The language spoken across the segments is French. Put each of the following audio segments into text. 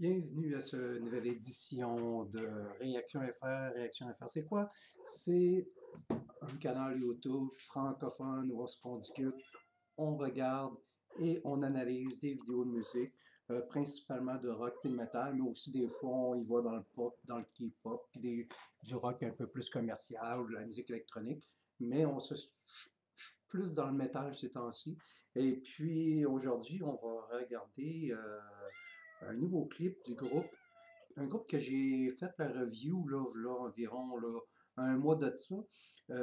Bienvenue à cette nouvelle édition de Réaction FR. Réaction FR, c'est quoi? C'est un canal YouTube francophone où on discute, on regarde et on analyse des vidéos de musique, principalement de rock et de metal, mais aussi des fois on y va dans le pop, dans le K-pop, puis du rock un peu plus commercial ou de la musique électronique. Mais je suis plus dans le métal ces temps-ci. Et puis aujourd'hui, on va regarder un nouveau clip du groupe, un groupe que j'ai fait la review là environ là, un mois de ça.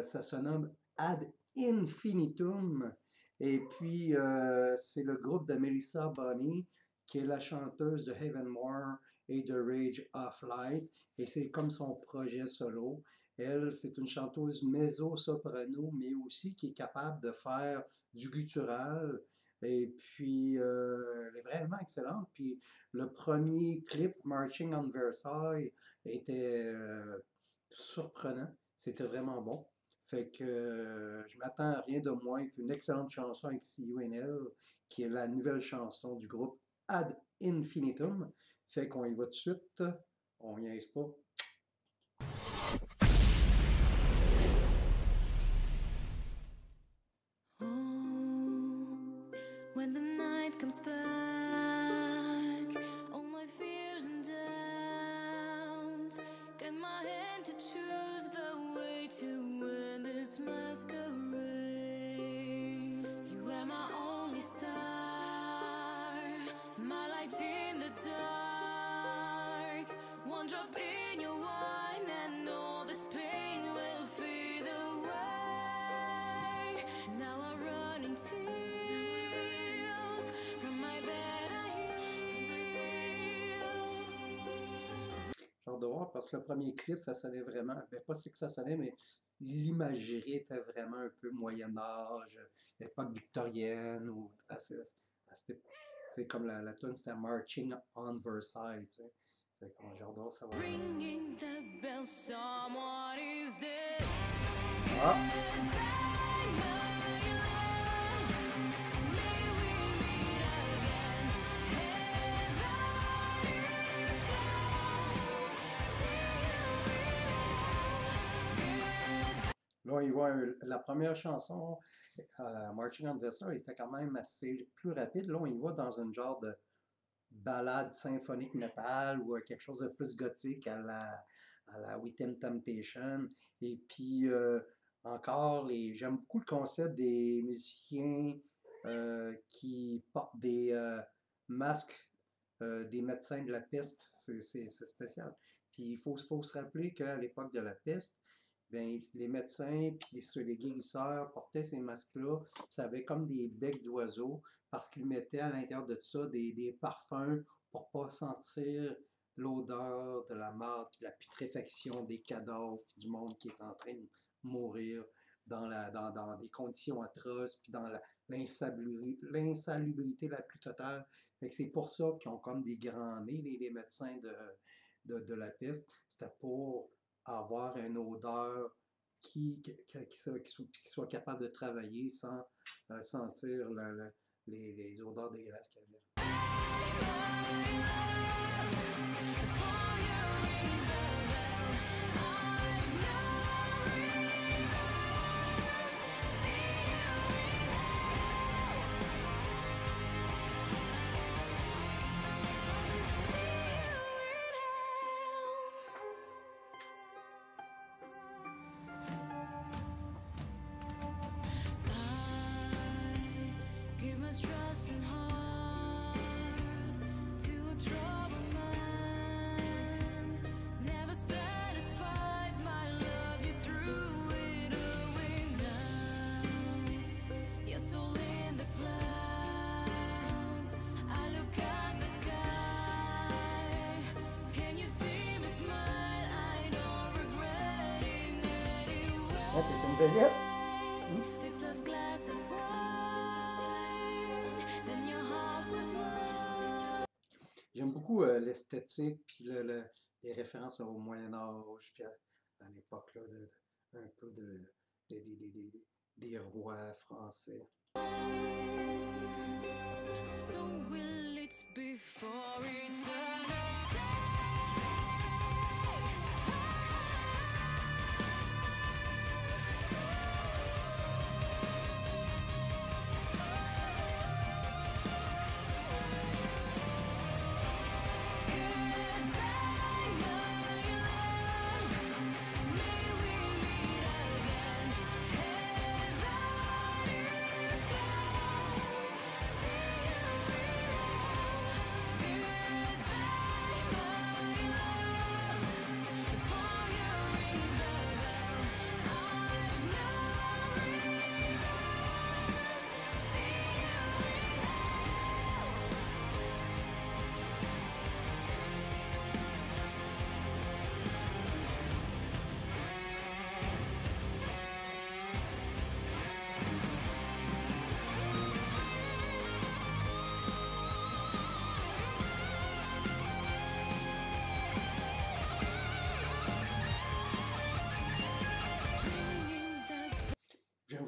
Ça se nomme Ad Infinitum. Et puis, c'est le groupe de Melissa Bonny, qui est la chanteuse de Heavenmore et de Rage of Light. Et c'est comme son projet solo. Elle, c'est une chanteuse mezzo-soprano, mais aussi qui est capable de faire du guttural. Et puis, elle est vraiment excellente. Puis, le premier clip, Marching on Versailles, était surprenant. C'était vraiment bon. Fait que je m'attends à rien de moins qu'une excellente chanson avec See You in Hell, qui est la nouvelle chanson du groupe Ad Infinitum. Fait qu'on y va tout de suite. On n'y aise pas. Oh, when the night comes back, all my fears and doubts get my hand to choose the way to end this masquerade. You are my only star, my light in the dark. One drop in your wine and all this pain will fade away. Now I run in tears from my bed eyes. J'ai hâte de voir parce que le premier clip, ça sonnait vraiment, ben pas c'est que ça sonnait, mais l'imagerie était vraiment un peu Moyen-Âge, époque victorienne, ou c'est comme la tune, c'était Marching on Versailles, tu sais. Fait qu'on j'ai hâte de voir ça va. Ringing the bell, someone is dead. Ah! Là, on y voit la première chanson, Marching on Versailles, était quand même assez plus rapide. Là, on y va dans une genre de ballade symphonique métal ou quelque chose de plus gothique à la Within Temptation. Et puis, encore, j'aime beaucoup le concept des musiciens qui portent des masques des médecins de la peste. C'est spécial. Puis, faut se rappeler qu'à l'époque de la peste, ben, les médecins puis les guérisseurs portaient ces masques-là, ça avait comme des becs d'oiseaux parce qu'ils mettaient à l'intérieur de ça des parfums pour pas sentir l'odeur de la mort, puis de la putréfaction des cadavres, puis du monde qui est en train de mourir dans des conditions atroces, puis dans l'insalubrité la plus totale. C'est pour ça qu'ils ont comme des grands nez, les médecins de la peste. C'était pour avoir une odeur qui soit capable de travailler sans sentir les odeurs dégueulasses qu'il y avait. Give my trust and heart to a troubled man. Never satisfied, my love, you threw it away now. Your soul in the clouds, I look at the sky. Can you see me smile? I don't regret it anyway. Ah, t'es une vedette? This last glass of wine, then your heart was mine. J'aime beaucoup l'esthétique, puis les références au Moyen-Âge, puis à l'époque, là, un peu des rois français. So will it be for eternity?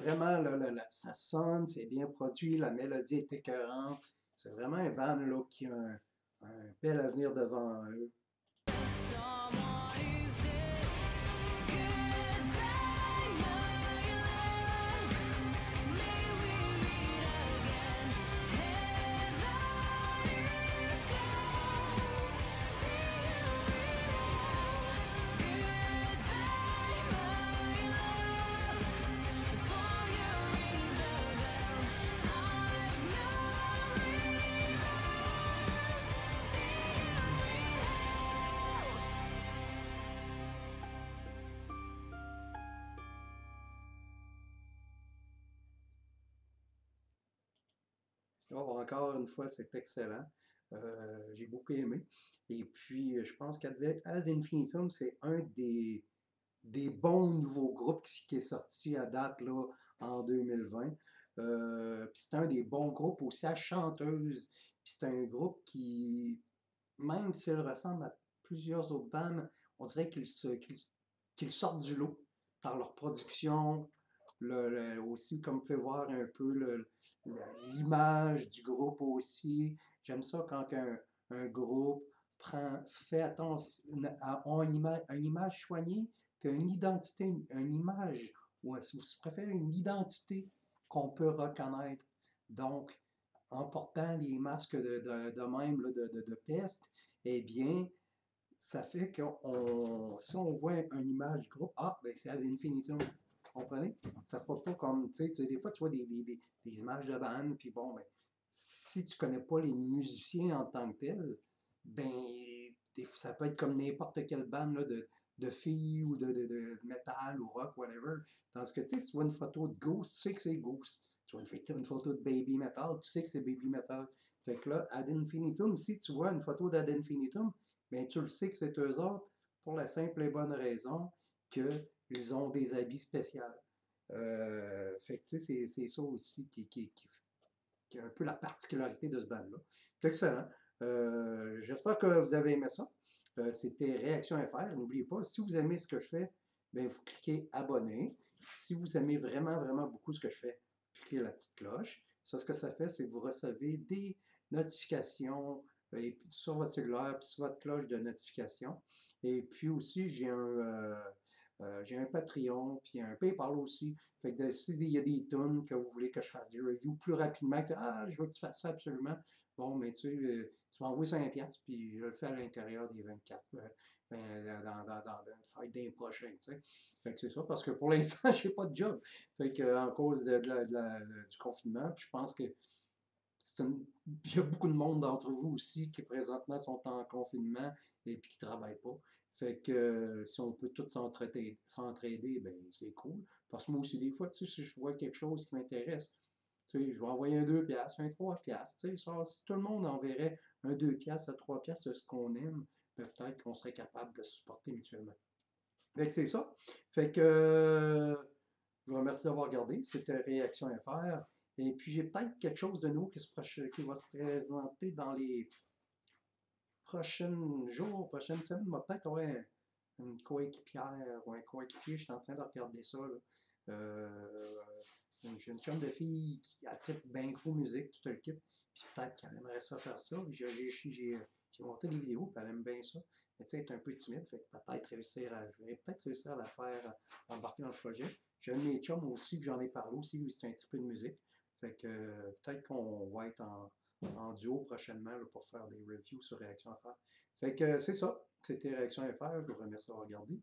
vraiment, là, ça sonne, c'est bien produit, la mélodie est écœurante. C'est vraiment un band là, qui a un bel avenir devant eux. Someone is dead. Goodbye, my love. May we meet again. Heaven is closed. See you now. Goodbye, my love. Before you rings the bell, I've no remorse. See you now. Oh, encore une fois, c'est excellent. J'ai beaucoup aimé. Et puis, je pense qu'Ad Infinitum, c'est un des bons nouveaux groupes qui est sorti à date là, en 2020. Puis c'est un des bons groupes aussi à chanteuse. Puis c'est un groupe qui, même s'il ressemble à plusieurs autres bandes, on dirait qu'ils sortent du lot par leur production, aussi, comme vous pouvez voir un peu l'image du groupe aussi. J'aime ça quand un groupe fait attention, a une image soignée, puis une identité, une image, ou si vous préférez, une identité qu'on peut reconnaître. Donc, en portant les masques de même là, de peste, eh bien, ça fait que si on voit une image du groupe, ah, ben c'est Ad Infinitum. Vous comprenez? Ça fera pas comme, tu sais, des fois, tu vois des images de band, puis bon, ben, si tu connais pas les musiciens en tant que tels, ben, ça peut être comme n'importe quelle band là, de filles ou de metal ou rock, whatever. Tandis que, tu sais, si tu vois une photo de Ghost, tu sais que c'est Ghost. Tu vois une photo de Baby Metal, tu sais que c'est Baby Metal. Fait que là, Ad Infinitum, si tu vois une photo d'Ad Infinitum, bien, tu le sais que c'est eux autres pour la simple et bonne raison qu'ils ont des habits spéciaux. Fait que, tu sais, c'est ça aussi qui est un peu la particularité de ce band-là. C'est excellent. J'espère que vous avez aimé ça. C'était Réaction FR. N'oubliez pas, si vous aimez ce que je fais, bien, vous cliquez abonner. Si vous aimez vraiment, vraiment beaucoup ce que je fais, cliquez la petite cloche. Ça, ce que ça fait, c'est que vous recevez des notifications sur votre cellulaire, puis sur votre cloche de notification. Et puis aussi, j'ai un Patreon, puis un PayPal aussi. Fait que s'il y a des tunes que vous voulez que je fasse des reviews plus rapidement, que ah, je veux que tu fasses ça absolument, bon, mais tu m'envoies 5$, puis je le fais à l'intérieur des 24. Ça va être des prochains, tu sais. Fait que c'est ça, parce que pour l'instant, je n'ai pas de job. Fait que, en cause du confinement, puis je pense que il y a beaucoup de monde d'entre vous aussi qui présentement sont en confinement et puis qui ne travaillent pas. Fait que si on peut tous s'entraider, ben c'est cool. Parce que moi aussi, des fois, tu sais, si je vois quelque chose qui m'intéresse, tu sais, je vais envoyer un 2$, un 3$. Tu sais, ça, si tout le monde enverrait un 2$, un 3$, c'est ce qu'on aime, peut-être qu'on serait capable de se supporter mutuellement. Fait que c'est ça. Fait que je vous remercie d'avoir regardé. C'était Réaction FR. Et puis j'ai peut-être quelque chose de nouveau qui va se présenter dans les prochains jours, prochaines semaines. Moi, peut-être une coéquipière ou un coéquipier. Je suis en train de regarder ça. Là. J'ai une chum de fille qui a fait bien gros musique, tout le kit. Puis peut-être qu'elle aimerait ça faire ça. J'ai monté des vidéos, puis elle aime bien ça. Mais tu sais, elle est un peu timide, fait que je vais peut-être réussir à la faire embarquer dans le projet. J'ai un de mes chums aussi, que j'en ai parlé aussi, lui, c'est un triple de musique. Fait que peut-être qu'on va être en duo prochainement là, pour faire des reviews sur Réaction FR. Fait que c'est ça. C'était Réaction FR. Je vous remercie d'avoir regardé.